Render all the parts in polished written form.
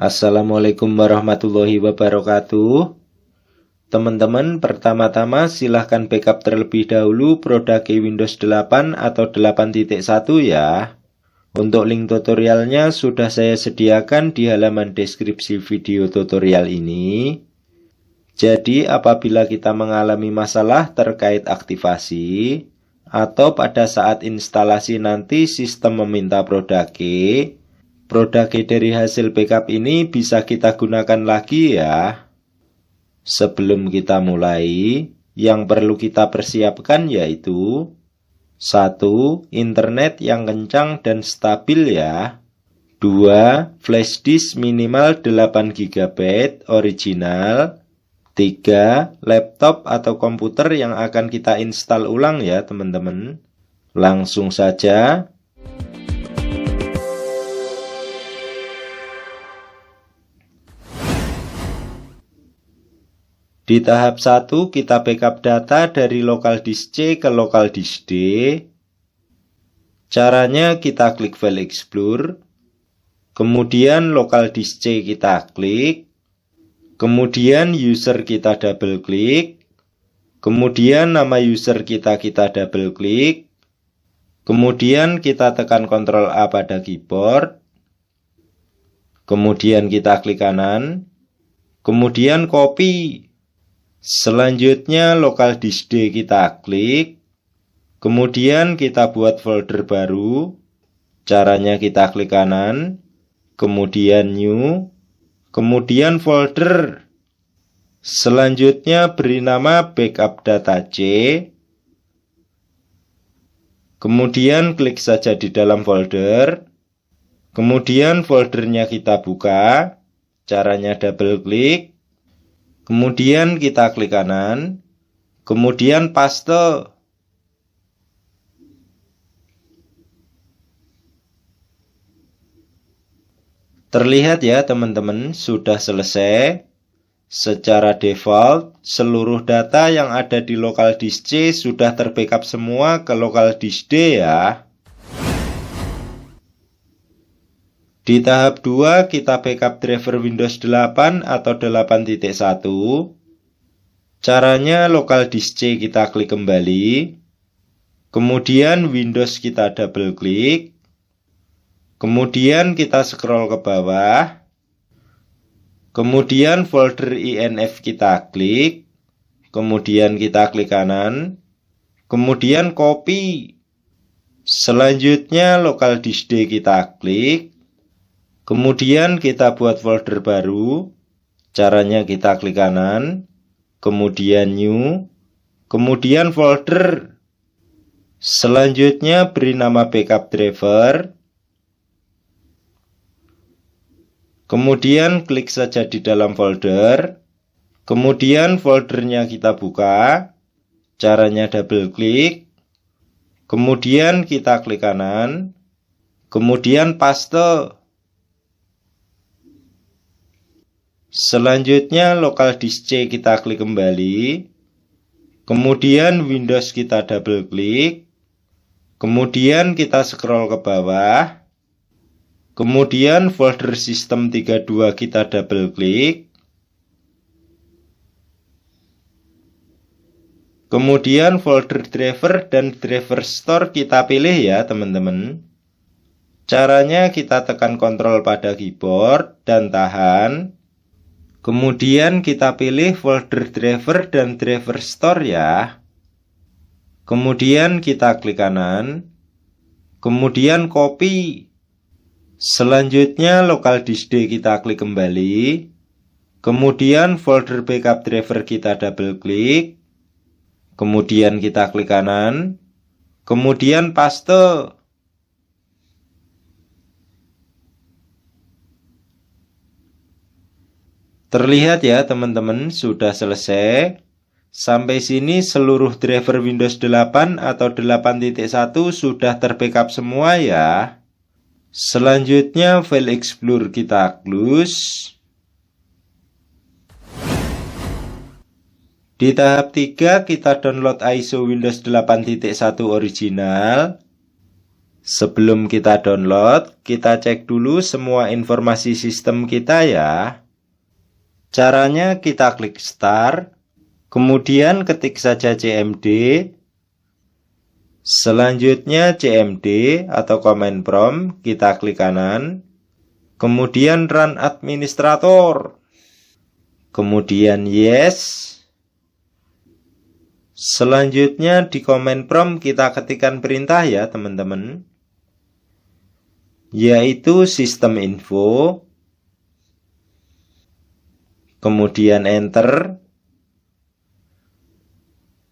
Assalamualaikum warahmatullahi wabarakatuh. Teman-teman, pertama-tama silahkan backup terlebih dahulu produk Windows 8 atau 8.1 ya. Untuk link tutorialnya sudah saya sediakan di halaman deskripsi video tutorial ini. Jadi apabila kita mengalami masalah terkait aktivasi atau pada saat instalasi nanti sistem meminta produk dari hasil backup ini bisa kita gunakan lagi ya. Sebelum kita mulai, yang perlu kita persiapkan yaitu 1. Internet yang kencang dan stabil ya. 2. Flash disk minimal 8 GB original. 3. Laptop atau komputer yang akan kita install ulang ya teman-teman. Langsung saja. Di tahap 1 kita backup data dari local disk C ke local disk D. Caranya kita klik File Explorer, kemudian local disk C kita klik, kemudian user kita double klik, kemudian nama user kita double klik, kemudian kita tekan Ctrl A pada keyboard, kemudian kita klik kanan, kemudian copy. Selanjutnya local disk D kita klik, kemudian kita buat folder baru. Caranya kita klik kanan, kemudian new, kemudian folder. Selanjutnya beri nama backup data C. Kemudian klik saja di dalam folder. Kemudian foldernya kita buka. Caranya double klik. Kemudian kita klik kanan, kemudian paste. Terlihat ya teman-teman, sudah selesai. Secara default, seluruh data yang ada di local disk C sudah terbackup semua ke local disk D ya. Di tahap 2 kita backup driver Windows 8 atau 8.1. Caranya local disk C kita klik kembali. Kemudian Windows kita double klik. Kemudian kita scroll ke bawah. Kemudian folder INF kita klik. Kemudian kita klik kanan. Kemudian copy. Selanjutnya local disk D kita klik. Kemudian kita buat folder baru. Caranya kita klik kanan, kemudian new, kemudian folder. Selanjutnya beri nama backup driver. Kemudian klik saja di dalam folder. Kemudian foldernya kita buka. Caranya double klik. Kemudian kita klik kanan. Kemudian paste. Selanjutnya local disk C kita klik kembali. Kemudian Windows kita double klik. Kemudian kita scroll ke bawah. Kemudian folder sistem 32 kita double klik. Kemudian folder driver dan driver store kita pilih ya teman-teman. Caranya kita tekan Ctrl pada keyboard dan tahan. Kemudian kita pilih folder driver dan driver store ya. Kemudian kita klik kanan. Kemudian copy. Selanjutnya local disk D kita klik kembali. Kemudian folder backup driver kita double klik. Kemudian kita klik kanan. Kemudian paste. Terlihat ya teman-teman, sudah selesai. Sampai sini seluruh driver Windows 8 atau 8.1 sudah terbackup semua ya. Selanjutnya File Explorer kita close. Di tahap 3 kita download ISO Windows 8.1 original. Sebelum kita download, kita cek dulu semua informasi sistem kita ya. Caranya kita klik Start, kemudian ketik saja CMD. Selanjutnya CMD atau Command Prompt, kita klik kanan. Kemudian Run Administrator. Kemudian Yes. Selanjutnya di Command Prompt kita ketikkan perintah ya teman-teman, yaitu System Info. Kemudian Enter.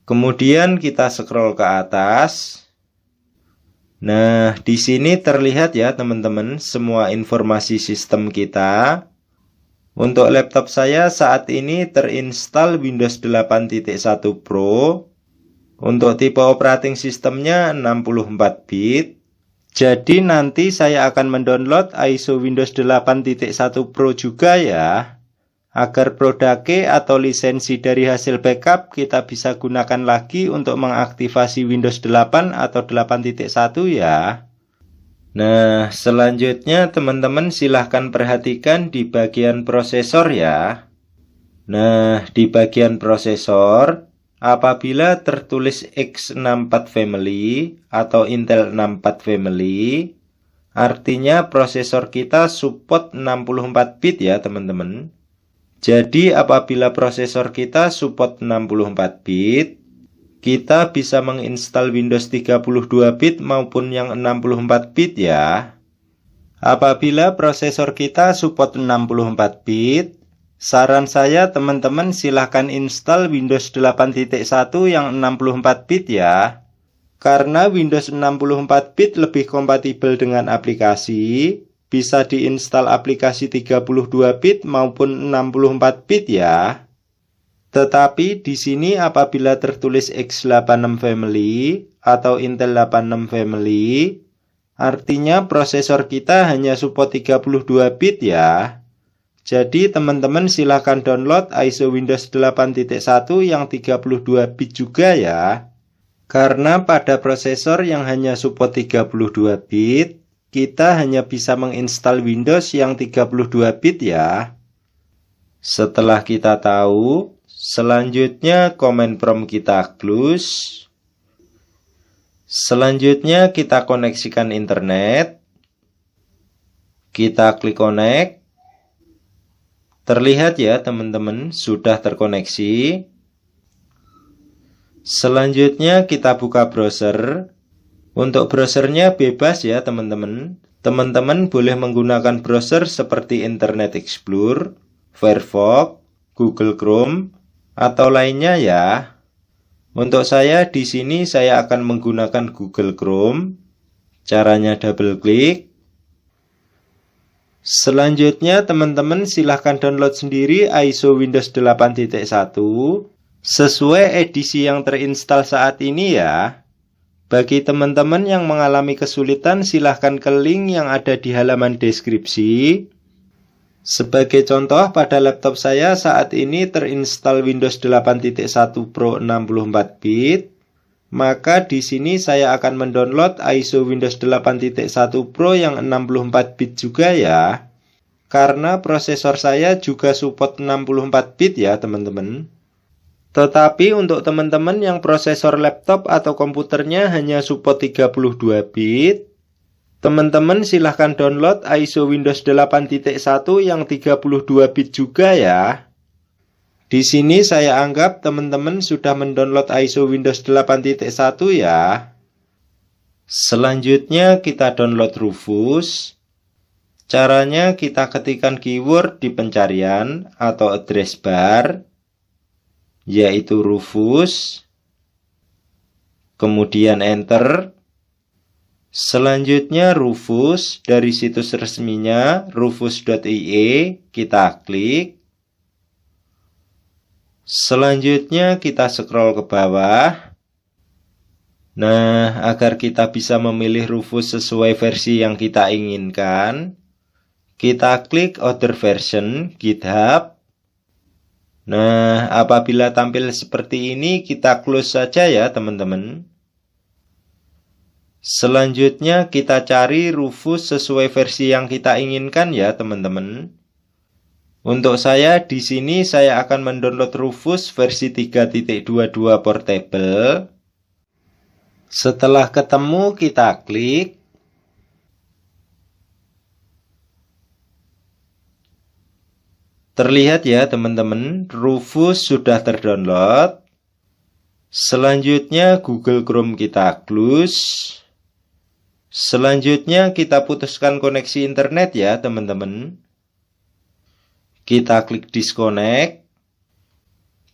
Kemudian kita scroll ke atas. Nah, di sini terlihat ya teman-teman semua informasi sistem kita. Untuk laptop saya saat ini terinstall Windows 8.1 Pro. Untuk tipe operating sistemnya 64 bit. Jadi nanti saya akan mendownload ISO Windows 8.1 Pro juga ya, agar produk atau lisensi dari hasil backup kita bisa gunakan lagi untuk mengaktifasi Windows 8 atau 8.1 ya. Nah, selanjutnya teman-teman silahkan perhatikan di bagian prosesor ya. Nah, di bagian prosesor, apabila tertulis X64 family atau Intel 64 family, artinya prosesor kita support 64 bit ya teman-teman. Jadi apabila prosesor kita support 64 bit, kita bisa menginstal Windows 32 bit maupun yang 64 bit ya. Apabila prosesor kita support 64 bit, saran saya teman-teman silahkan install Windows 8.1 yang 64 bit ya. Karena Windows 64 bit lebih kompatibel dengan aplikasi, bisa diinstal aplikasi 32 bit maupun 64 bit ya. Tetapi di sini apabila tertulis X86 family atau Intel 86 family, artinya prosesor kita hanya support 32 bit ya. Jadi teman-teman silahkan download ISO Windows 8.1 yang 32 bit juga ya. Karena pada prosesor yang hanya support 32 bit, kita hanya bisa menginstal Windows yang 32 bit ya. Setelah kita tahu, selanjutnya Command Prompt kita close. Selanjutnya kita koneksikan internet. Kita klik connect. Terlihat ya teman-teman sudah terkoneksi. Selanjutnya kita buka browser. Untuk browsernya bebas ya teman-teman. Teman-teman boleh menggunakan browser seperti Internet Explorer, Firefox, Google Chrome, atau lainnya ya. Untuk saya di sini saya akan menggunakan Google Chrome. Caranya double klik. Selanjutnya teman-teman silahkan download sendiri ISO Windows 8.1 sesuai edisi yang terinstall saat ini ya. Bagi teman-teman yang mengalami kesulitan, silahkan ke link yang ada di halaman deskripsi. Sebagai contoh, pada laptop saya saat ini terinstall Windows 8.1 Pro 64 bit. Maka di sini saya akan mendownload ISO Windows 8.1 Pro yang 64 bit juga ya. Karena prosesor saya juga support 64 bit ya teman-teman. Tetapi untuk teman-teman yang prosesor laptop atau komputernya hanya support 32 bit, teman-teman silahkan download ISO Windows 8.1 yang 32 bit juga ya. Di sini saya anggap teman-teman sudah mendownload ISO Windows 8.1 ya. Selanjutnya kita download Rufus. Caranya kita ketikkan keyword di pencarian atau address bar, yaitu Rufus, kemudian enter. Selanjutnya Rufus, dari situs resminya rufus.ie kita klik. Selanjutnya kita scroll ke bawah. Nah, agar kita bisa memilih Rufus sesuai versi yang kita inginkan, kita klik Other Version, GitHub. Nah, apabila tampil seperti ini, kita close saja ya teman-teman. Selanjutnya kita cari Rufus sesuai versi yang kita inginkan ya teman-teman. Untuk saya di sini saya akan mendownload Rufus versi 3.22 portable. Setelah ketemu kita klik. Terlihat ya teman-teman, Rufus sudah terdownload. Selanjutnya Google Chrome kita close. Selanjutnya kita putuskan koneksi internet ya teman-teman. Kita klik disconnect.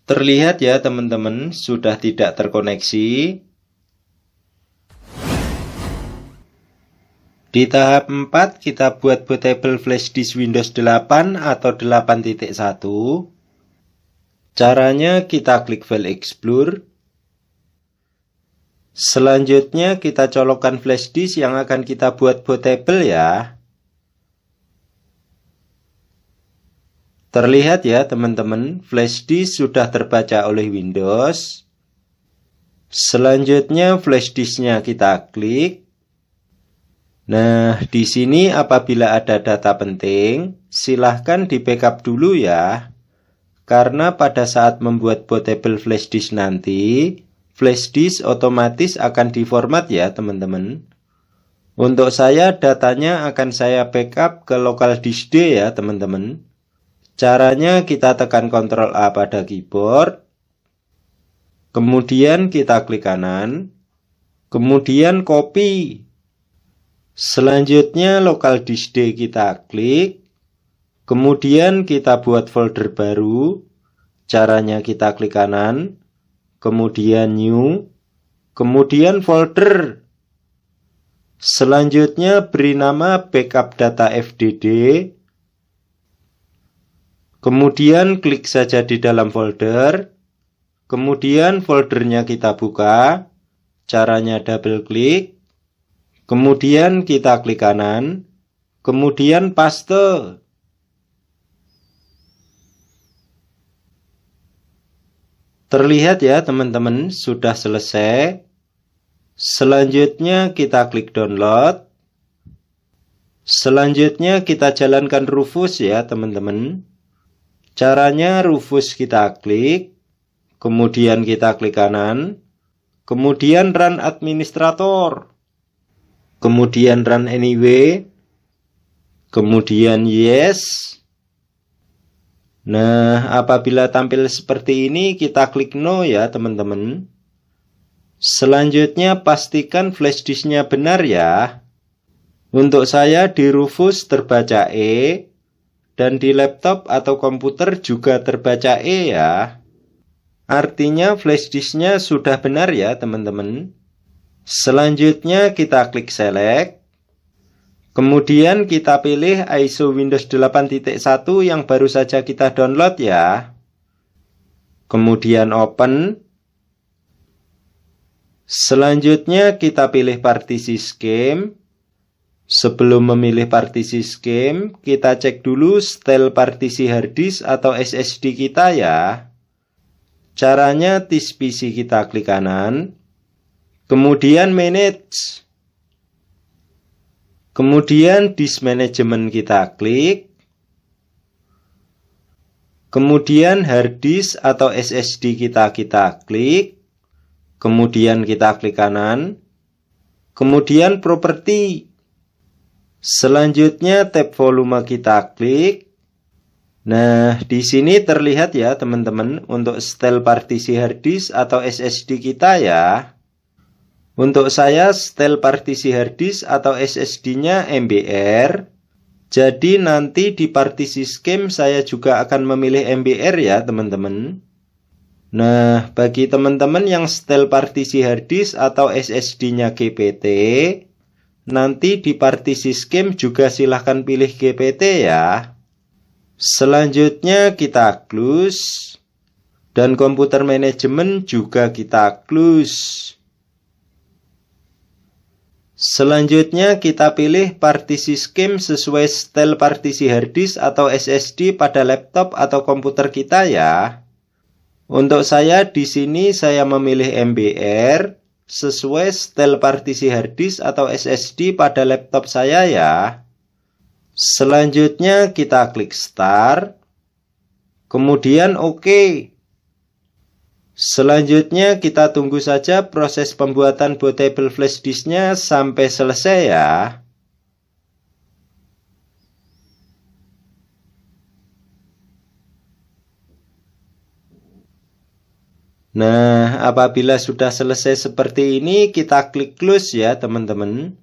Terlihat ya teman-teman, sudah tidak terkoneksi. Di tahap 4 kita buat bootable flash disk Windows 8 atau 8.1. Caranya kita klik File Explorer. Selanjutnya kita colokkan flash disk yang akan kita buat bootable ya. Terlihat ya teman-teman, flash disk sudah terbaca oleh Windows. Selanjutnya flash disknya kita klik. Nah, di sini apabila ada data penting, silahkan di backup dulu ya. Karena pada saat membuat bootable flash disk nanti, flash disk otomatis akan diformat ya teman-teman. Untuk saya datanya akan saya backup ke local disk D ya teman-teman. Caranya kita tekan Ctrl A pada keyboard. Kemudian kita klik kanan. Kemudian copy. Selanjutnya local disk D kita klik. Kemudian kita buat folder baru. Caranya kita klik kanan. Kemudian new, kemudian folder. Selanjutnya beri nama backup data FDD. Kemudian klik saja di dalam folder. Kemudian foldernya kita buka. Caranya double klik. Kemudian kita klik kanan. Kemudian paste. Terlihat ya teman-teman, sudah selesai. Selanjutnya kita klik download. Selanjutnya kita jalankan Rufus ya teman-teman. Caranya Rufus kita klik. Kemudian kita klik kanan. Kemudian run administrator. Kemudian run anyway. Kemudian yes. Nah, apabila tampil seperti ini, kita klik no ya teman-teman. Selanjutnya pastikan flash disknya benar ya. Untuk saya di Rufus terbaca E, dan di laptop atau komputer juga terbaca E ya. Artinya flash disknya sudah benar ya teman-teman. Selanjutnya kita klik select. Kemudian kita pilih ISO Windows 8.1 yang baru saja kita download ya. Kemudian open. Selanjutnya kita pilih partisi scheme. Sebelum memilih partisi scheme, kita cek dulu style partisi hard disk atau SSD kita ya. Caranya this PC kita klik kanan. Kemudian manage. Kemudian disk management kita klik. Kemudian hard disk atau SSD kita klik. Kemudian kita klik kanan. Kemudian properti. Selanjutnya tab volume kita klik. Nah, di sini terlihat ya teman-teman untuk style partisi hard disk atau SSD kita ya. Untuk saya style partisi hard disk atau SSD-nya MBR. Jadi nanti di partisi scheme saya juga akan memilih MBR ya teman-teman. Nah, bagi teman-teman yang style partisi hard disk atau SSD-nya GPT, nanti di partisi scheme juga silahkan pilih GPT ya. Selanjutnya kita close. Dan komputer manajemen juga kita close. Selanjutnya kita pilih partisi scheme sesuai style partisi hard disk atau SSD pada laptop atau komputer kita ya. Untuk saya di sini saya memilih MBR. sesuai setel partisi harddisk atau SSD pada laptop saya ya. Selanjutnya kita klik Start, kemudian OK. Selanjutnya kita tunggu saja proses pembuatan bootable flash disknya sampai selesai ya. Nah, apabila sudah selesai seperti ini, kita klik close ya teman-teman.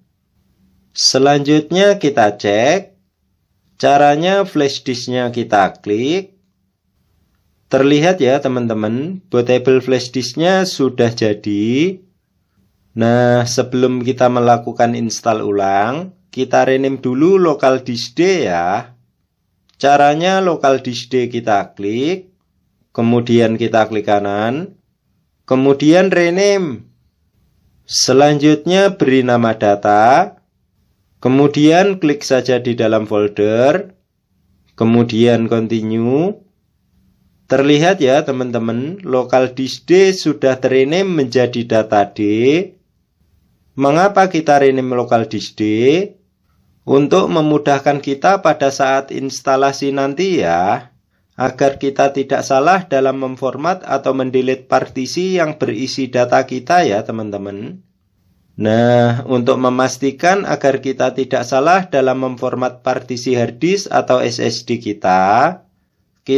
Selanjutnya kita cek. Caranya flash disknya kita klik. Terlihat ya teman-teman, bootable flash disknya sudah jadi. Nah, sebelum kita melakukan install ulang, kita rename dulu local disk D ya. Caranya local disk D kita klik. Kemudian kita klik kanan. Kemudian rename. Selanjutnya beri nama data. Kemudian klik saja di dalam folder. Kemudian continue. Terlihat ya teman-teman, local disk D sudah rename menjadi data D. Mengapa kita rename local disk D? Untuk memudahkan kita pada saat instalasi nanti ya. Agar kita tidak salah dalam memformat atau mendelete partisi yang berisi data kita ya teman-teman. Nah, untuk memastikan agar kita tidak salah dalam memformat partisi harddisk atau SSD kita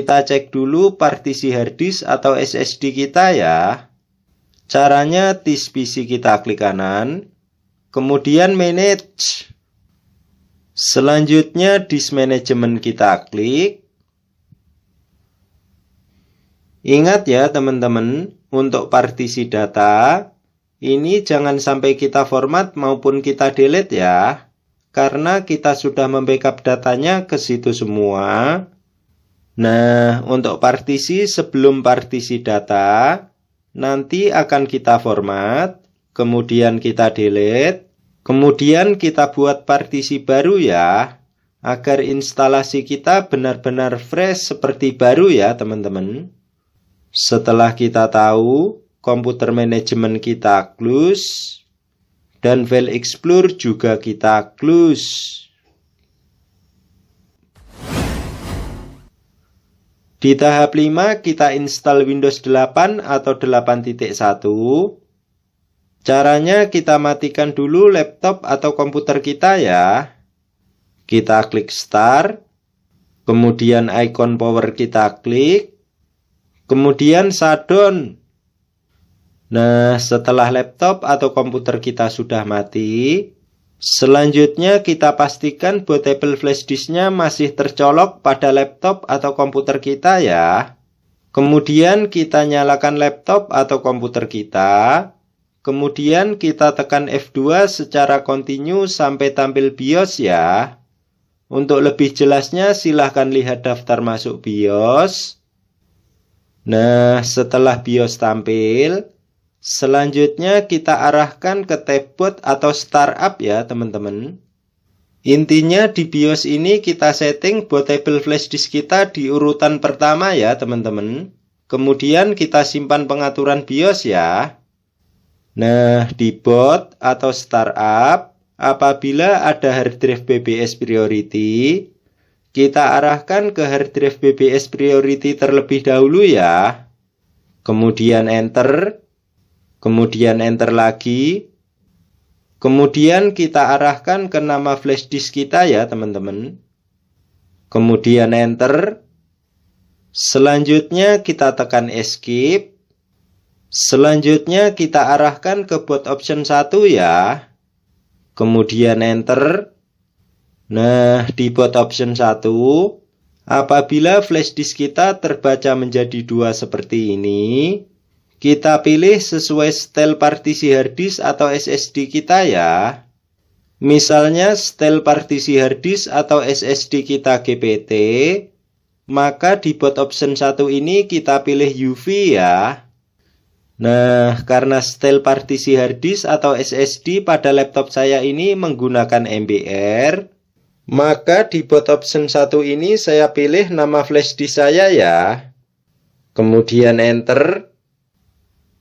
cek dulu partisi harddisk atau SSD kita ya. Caranya disk PC kita klik kanan, kemudian manage. Selanjutnya disk management kita klik. Ingat ya teman-teman, untuk partisi data, ini jangan sampai kita format maupun kita delete ya. Karena kita sudah membackup datanya ke situ semua. Nah, untuk partisi sebelum partisi data, nanti akan kita format, kemudian kita delete, kemudian kita buat partisi baru ya. Agar instalasi kita benar-benar fresh seperti baru ya teman-teman. Setelah kita tahu, komputer manajemen kita close, dan file explorer juga kita close. Di tahap 5, kita install Windows 8 atau 8.1. Caranya kita matikan dulu laptop atau komputer kita ya. Kita klik Start, kemudian icon power kita klik. Kemudian shutdown. Nah, setelah laptop atau komputer kita sudah mati, selanjutnya kita pastikan bootable flash disknya masih tercolok pada laptop atau komputer kita ya. Kemudian kita nyalakan laptop atau komputer kita. Kemudian kita tekan F2 secara kontinu sampai tampil BIOS ya. Untuk lebih jelasnya silahkan lihat daftar masuk BIOS. Nah, setelah BIOS tampil, selanjutnya kita arahkan ke tab boot atau startup ya teman-teman. Intinya di BIOS ini kita setting bootable flash disk kita di urutan pertama ya teman-teman. Kemudian kita simpan pengaturan BIOS ya. Nah, di boot atau startup, apabila ada hard drive BBS priority, kita arahkan ke hard drive BBS priority terlebih dahulu ya. Kemudian enter. Kemudian enter lagi. Kemudian kita arahkan ke nama flash disk kita ya teman-teman. Kemudian enter. Selanjutnya kita tekan escape. Selanjutnya kita arahkan ke boot option 1 ya. Kemudian enter. Nah, di boot option 1, apabila flash disk kita terbaca menjadi 2 seperti ini, kita pilih sesuai setel partisi harddisk atau SSD kita ya. Misalnya setel partisi harddisk atau SSD kita GPT, maka di boot option 1 ini kita pilih UV ya. Nah, karena setel partisi harddisk atau SSD pada laptop saya ini menggunakan MBR, maka di boot option 1 ini saya pilih nama flash disk saya ya. Kemudian enter.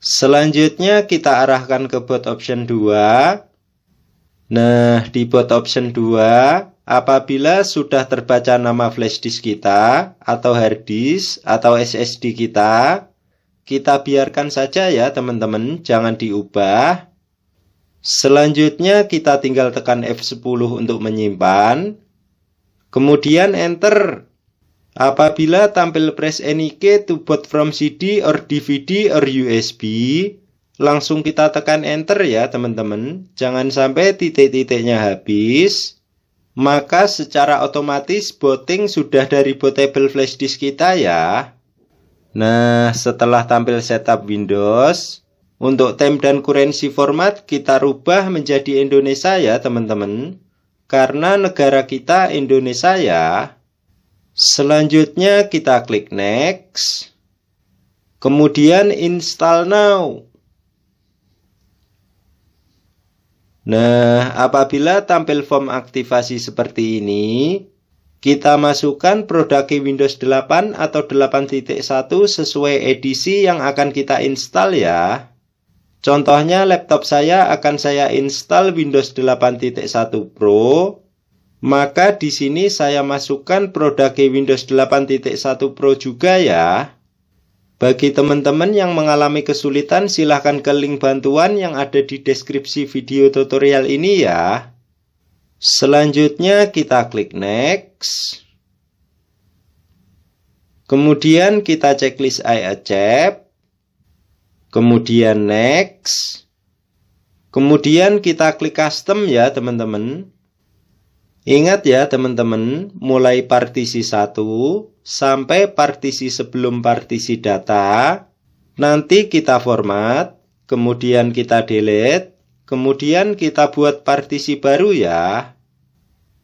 Selanjutnya kita arahkan ke boot option 2. Nah, di boot option 2, apabila sudah terbaca nama flash disk kita, atau hard disk, atau SSD kita biarkan saja ya teman-teman, jangan diubah. Selanjutnya kita tinggal tekan F10 untuk menyimpan. Kemudian enter. Apabila tampil press any key to boot from CD or DVD or USB, langsung kita tekan enter ya teman-teman. Jangan sampai titik-titiknya habis. Maka secara otomatis booting sudah dari bootable flash disk kita ya. Nah, setelah tampil setup Windows, untuk time dan currency format kita rubah menjadi Indonesia ya teman-teman. Karena negara kita Indonesia ya. Selanjutnya kita klik next. Kemudian install now. Nah, apabila tampil form aktivasi seperti ini, kita masukkan produk Windows 8 atau 8.1 sesuai edisi yang akan kita install ya. Contohnya laptop saya akan saya install Windows 8.1 Pro. Maka di sini saya masukkan produk Windows 8.1 Pro juga ya. Bagi teman-teman yang mengalami kesulitan, silahkan ke link bantuan yang ada di deskripsi video tutorial ini ya. Selanjutnya kita klik next. Kemudian kita checklist I accept. Kemudian next. Kemudian kita klik custom ya teman-teman. Ingat ya teman-teman, mulai partisi 1 sampai partisi sebelum partisi data, nanti kita format, kemudian kita delete, kemudian kita buat partisi baru ya.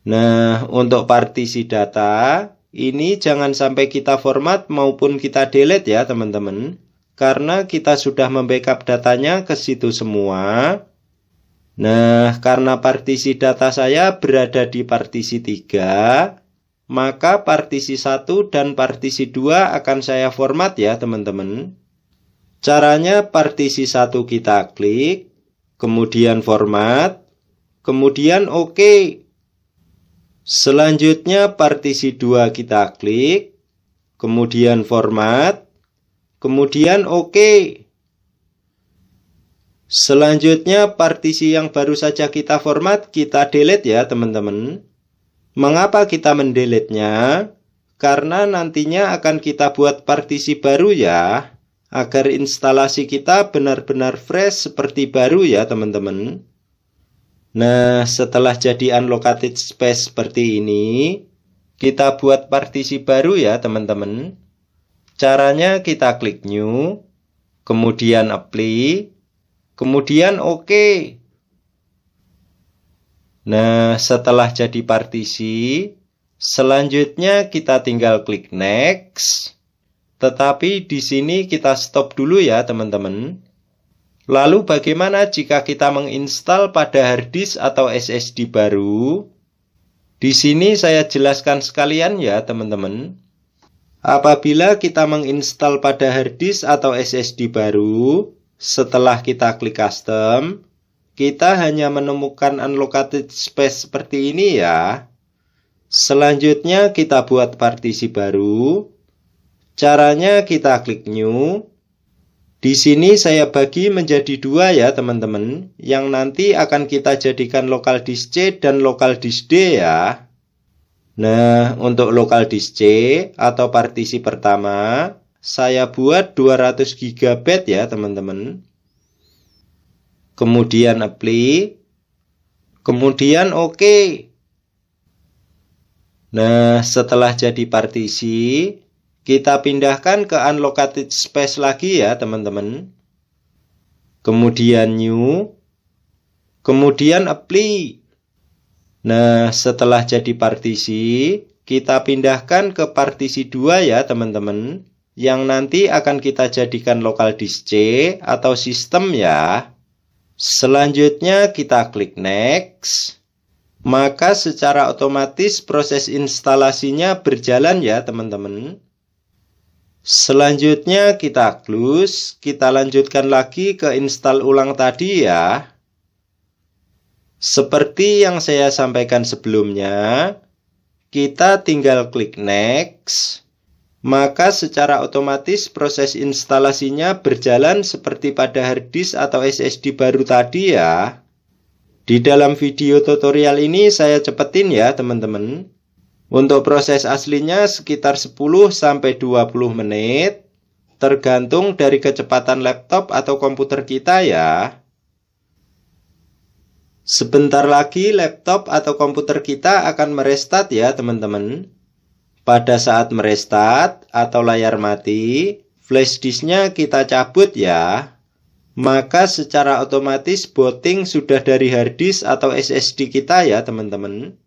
Nah, untuk partisi data, ini jangan sampai kita format maupun kita delete ya teman-teman, karena kita sudah membackup datanya ke situ semua. Nah, karena partisi data saya berada di partisi 3, maka partisi 1 dan partisi 2 akan saya format ya teman-teman. Caranya partisi 1 kita klik, kemudian format, kemudian OK. Selanjutnya partisi 2 kita klik, kemudian format, kemudian OK. Selanjutnya partisi yang baru saja kita format, kita delete ya teman-teman. Mengapa kita mendelete-nya? Karena nantinya akan kita buat partisi baru ya, agar instalasi kita benar-benar fresh seperti baru ya teman-teman. Nah, setelah jadi unallocated space seperti ini, kita buat partisi baru ya teman-teman. Caranya kita klik new, kemudian apply, kemudian OK. Nah, setelah jadi partisi, selanjutnya kita tinggal klik next. Tetapi di sini kita stop dulu ya teman-teman. Lalu bagaimana jika kita menginstal pada hard disk atau SSD baru? Di sini saya jelaskan sekalian ya teman-teman. Apabila kita menginstal pada hard disk atau SSD baru, setelah kita klik custom, kita hanya menemukan unallocated space seperti ini ya. Selanjutnya kita buat partisi baru. Caranya kita klik new. Di sini saya bagi menjadi 2 ya teman-teman, yang nanti akan kita jadikan local disk C dan local disk D ya. Nah, untuk local disk C atau partisi pertama, saya buat 200 GB ya teman-teman. Kemudian apply, kemudian OK. Nah, setelah jadi partisi, kita pindahkan ke unallocated space lagi ya teman-teman. Kemudian new, kemudian apply. Nah, setelah jadi partisi, kita pindahkan ke partisi 2 ya teman-teman, yang nanti akan kita jadikan local disk C atau sistem ya. Selanjutnya kita klik next. Maka secara otomatis proses instalasinya berjalan ya teman-teman. Selanjutnya kita close, kita lanjutkan lagi ke install ulang tadi ya. Seperti yang saya sampaikan sebelumnya, kita tinggal klik next, maka secara otomatis proses instalasinya berjalan seperti pada harddisk atau SSD baru tadi ya. Di dalam video tutorial ini saya cepetin ya teman-teman. Untuk proses aslinya sekitar 10-20 menit, tergantung dari kecepatan laptop atau komputer kita ya. Sebentar lagi laptop atau komputer kita akan merestart ya teman-teman. Pada saat merestart atau layar mati, flash disknya kita cabut ya. Maka secara otomatis booting sudah dari harddisk atau SSD kita ya teman-teman.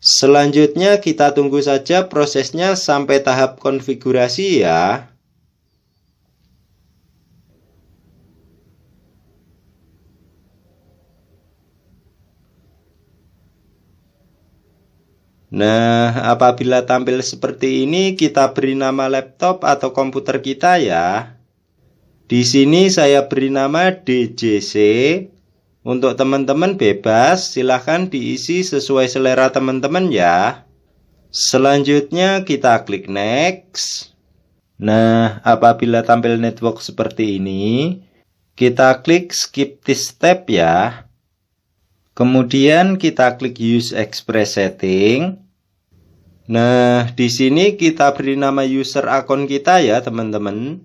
Selanjutnya kita tunggu saja prosesnya sampai tahap konfigurasi ya. Nah, apabila tampil seperti ini, kita beri nama laptop atau komputer kita ya. Di sini saya beri nama DJC. Untuk teman-teman bebas, silahkan diisi sesuai selera teman-teman ya. Selanjutnya kita klik next. Nah, apabila tampil network seperti ini, kita klik skip this step ya. Kemudian kita klik use express setting. Nah, di sini kita beri nama user akun kita ya teman-teman.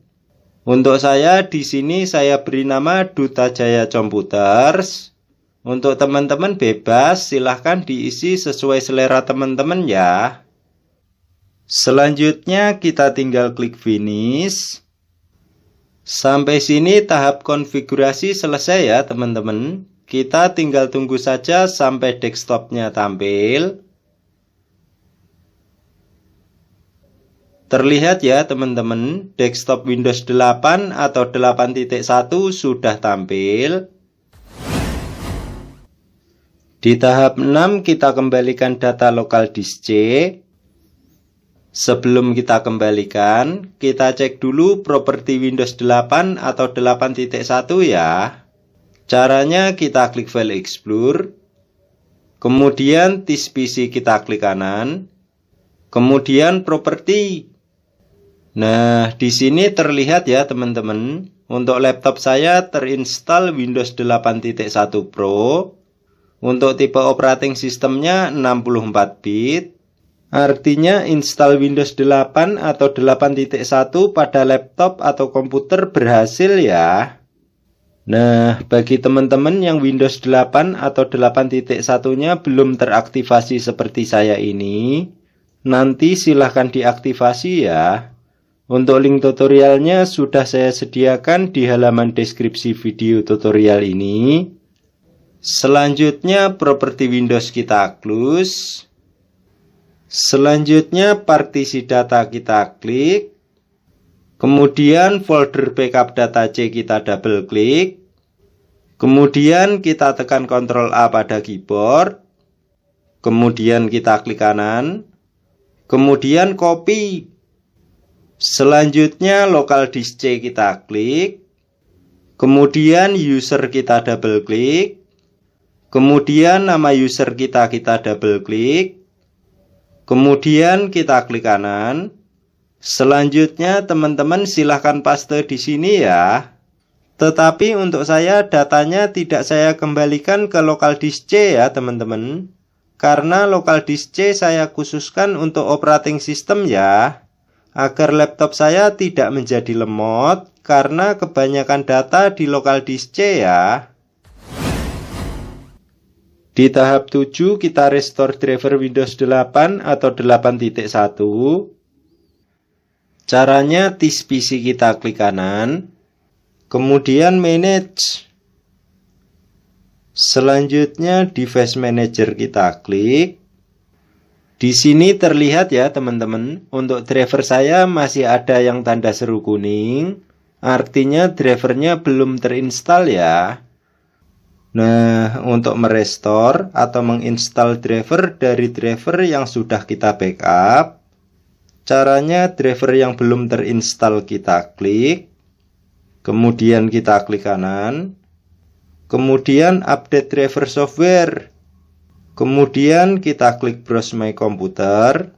Untuk saya di sini saya beri nama Duta Jaya Computers. Untuk teman-teman bebas, silahkan diisi sesuai selera teman-teman ya. Selanjutnya kita tinggal klik finish. Sampai sini tahap konfigurasi selesai ya teman-teman. Kita tinggal tunggu saja sampai desktopnya tampil. Terlihat ya teman-teman, desktop Windows 8 atau 8.1 sudah tampil. Di tahap 6 kita kembalikan data lokal disk C. Sebelum kita kembalikan, kita cek dulu properti Windows 8 atau 8.1 ya. Caranya kita klik File Explorer, kemudian disk PC kita klik kanan, kemudian properti. Nah, di sini terlihat ya teman-teman, untuk laptop saya terinstall Windows 8.1 Pro. Untuk tipe operating sistemnya 64 bit. Artinya install Windows 8 atau 8.1 pada laptop atau komputer berhasil ya. Nah, bagi teman-teman yang Windows 8 atau 8.1-nya belum teraktivasi seperti saya ini, nanti silahkan diaktifasi ya. Untuk link tutorialnya sudah saya sediakan di halaman deskripsi video tutorial ini. Selanjutnya properti Windows kita close. Selanjutnya partisi data kita klik. Kemudian folder backup data C kita double klik. Kemudian kita tekan Ctrl A pada keyboard. Kemudian kita klik kanan. Kemudian copy. Selanjutnya local disk C kita klik. Kemudian user kita double klik. Kemudian nama user kita double klik. Kemudian kita klik kanan. Selanjutnya teman-teman silahkan paste di sini ya. Tetapi untuk saya datanya tidak saya kembalikan ke local disk C ya teman-teman. Karena local disk C saya khususkan untuk operating system ya. Agar laptop saya tidak menjadi lemot karena kebanyakan data di local disk C ya. Di tahap 7 kita restore driver Windows 8 atau 8.1. Caranya disk PC kita klik kanan, kemudian manage. Selanjutnya device manager kita klik. Di sini terlihat ya teman-teman, untuk driver saya masih ada yang tanda seru kuning, artinya drivernya belum terinstall ya. Nah, untuk merestore atau menginstal driver dari driver yang sudah kita backup, Caranya, driver yang belum terinstall kita klik, kemudian kita klik kanan, kemudian update driver software, kemudian kita klik browse my computer,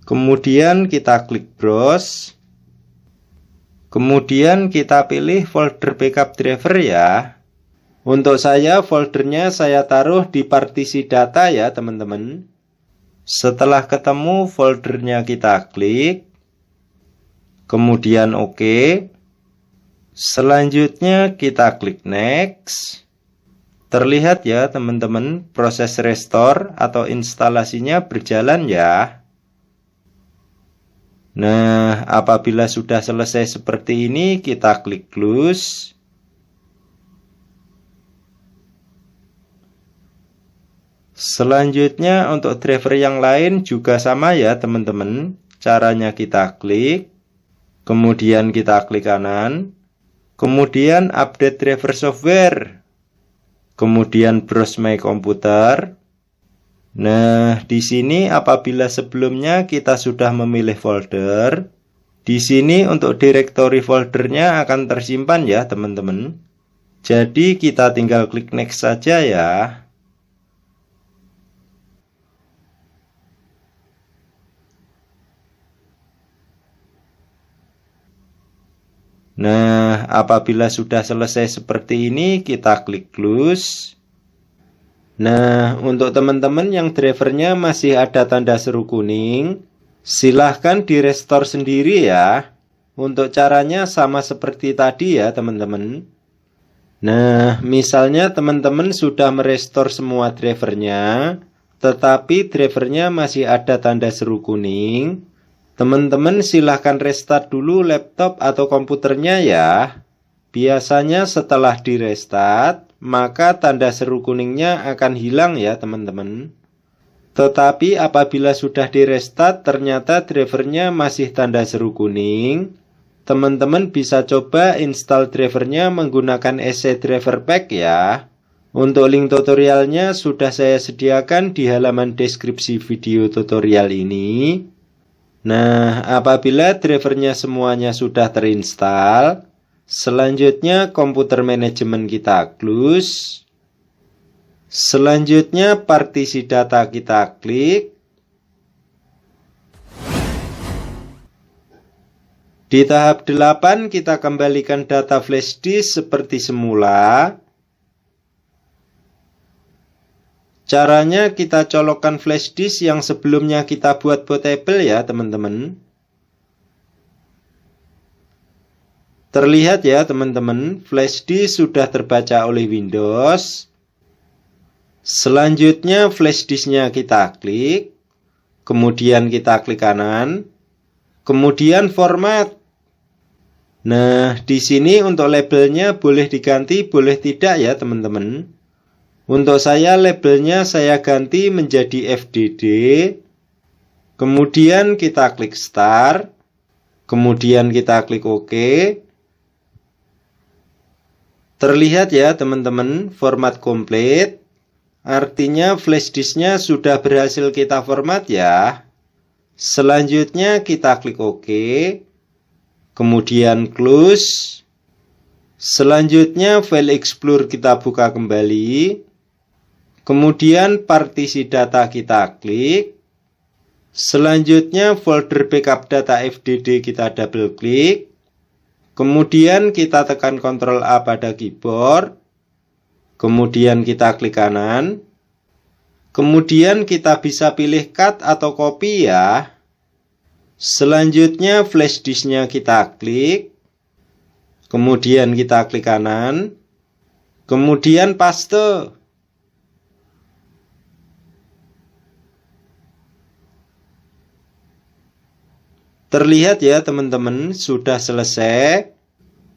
kemudian kita klik browse, kemudian kita pilih folder backup driver ya. Untuk saya foldernya saya taruh di partisi data ya teman-teman. Setelah ketemu foldernya kita klik, kemudian OK. Selanjutnya kita klik next. Terlihat ya teman-teman, proses restore atau instalasinya berjalan ya. Nah, apabila sudah selesai seperti ini, kita klik close. Selanjutnya untuk driver yang lain juga sama ya teman-teman. Caranya kita klik, kemudian kita klik kanan, kemudian update driver software, kemudian browse my computer. Nah, di sini apabila sebelumnya kita sudah memilih folder, di sini untuk direktori foldernya akan tersimpan ya teman-teman. Jadi kita tinggal klik next saja ya. Nah, apabila sudah selesai seperti ini, kita klik close. Nah, untuk teman-teman yang drivernya masih ada tanda seru kuning, silahkan di restore sendiri ya. Untuk caranya sama seperti tadi ya teman-teman. Nah, misalnya teman-teman sudah merestore semua drivernya, tetapi drivernya masih ada tanda seru kuning. Teman-teman silahkan restart dulu laptop atau komputernya ya. Biasanya setelah di restart, maka tanda seru kuningnya akan hilang ya teman-teman. Tetapi apabila sudah di restart ternyata drivernya masih tanda seru kuning, teman-teman bisa coba install drivernya menggunakan EC Driver Pack ya. Untuk link tutorialnya sudah saya sediakan di halaman deskripsi video tutorial ini. Nah, apabila drivernya semuanya sudah terinstall, selanjutnya komputer manajemen kita close. Selanjutnya partisi data kita klik. Di tahap 8 kita kembalikan data flash disk seperti semula. Caranya kita colokkan flash disk yang sebelumnya kita buat bootable ya teman-teman. Terlihat ya teman-teman, flash disk sudah terbaca oleh Windows. Selanjutnya flash disknya kita klik, kemudian kita klik kanan, kemudian format. Nah, di sini untuk labelnya boleh diganti, boleh tidak ya teman-teman. Untuk saya labelnya saya ganti menjadi FDD. Kemudian kita klik Start. Kemudian kita klik OK. Terlihat ya teman-teman, format komplit. Artinya flash disknya sudah berhasil kita format ya. Selanjutnya kita klik OK. Kemudian close. Selanjutnya file Explorer kita buka kembali. Kemudian partisi data kita klik. Selanjutnya folder backup data FDD kita double klik. Kemudian kita tekan Ctrl A pada keyboard. Kemudian kita klik kanan. Kemudian kita bisa pilih cut atau copy ya. Selanjutnya flash disknya kita klik. Kemudian kita klik kanan. Kemudian paste. Terlihat ya teman-teman, sudah selesai.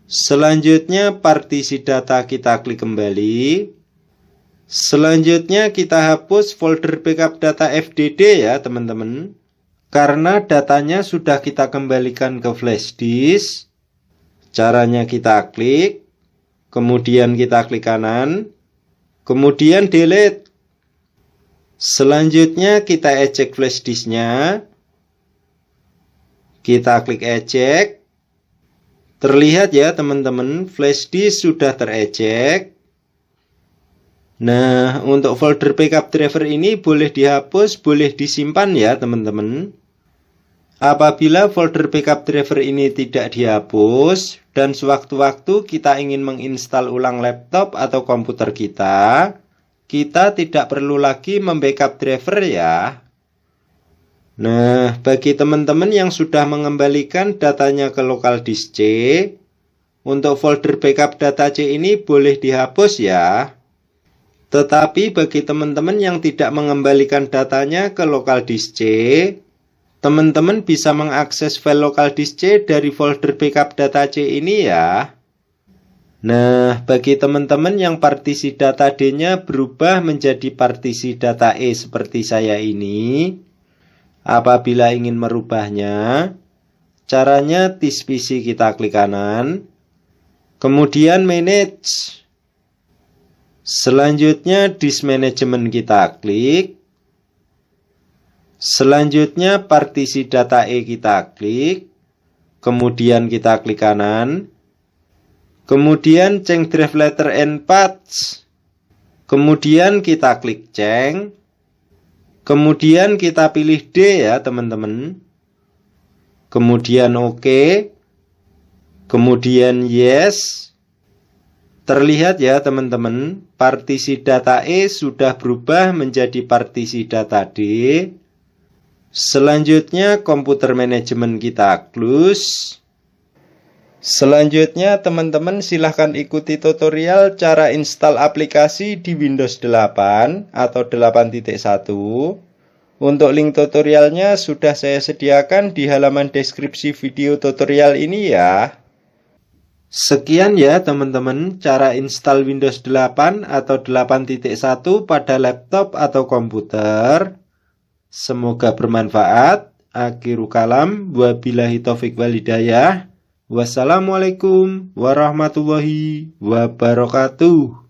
Selanjutnya partisi data kita klik kembali. Selanjutnya kita hapus folder backup data FDD ya teman-teman. Karena datanya sudah kita kembalikan ke flash disk. Caranya kita klik, kemudian kita klik kanan, kemudian delete. Selanjutnya kita eject flash disknya. Kita klik eject. Terlihat ya teman-teman, flash disk sudah tereject. Nah, untuk folder backup driver ini boleh dihapus, boleh disimpan ya teman-teman. Apabila folder backup driver ini tidak dihapus dan sewaktu-waktu kita ingin menginstal ulang laptop atau komputer kita tidak perlu lagi membackup driver ya. Nah, bagi teman-teman yang sudah mengembalikan datanya ke local disk C, untuk folder backup data C ini boleh dihapus ya. Tetapi bagi teman-teman yang tidak mengembalikan datanya ke local disk C, teman-teman bisa mengakses file local disk C dari folder backup data C ini ya. Nah, bagi teman-teman yang partisi data D-nya berubah menjadi partisi data E seperti saya ini, apabila ingin merubahnya, caranya disk PC kita klik kanan, kemudian manage. Selanjutnya disk management kita klik. Selanjutnya partisi data E kita klik. Kemudian kita klik kanan. Kemudian change drive letter and paths. Kemudian kita klik change. Kemudian kita pilih D ya teman-teman. Kemudian OK. Kemudian yes. Terlihat ya teman-teman, partisi data E sudah berubah menjadi partisi data D. Selanjutnya komputer manajemen kita close. Selanjutnya teman-teman silahkan ikuti tutorial cara install aplikasi di Windows 8 atau 8.1. Untuk link tutorialnya sudah saya sediakan di halaman deskripsi video tutorial ini ya. Sekian ya teman-teman cara install Windows 8 atau 8.1 pada laptop atau komputer. Semoga bermanfaat. Akhiru kalam, wabillahi taufik wal hidayah. Wassalamualaikum warahmatullahi wabarakatuh.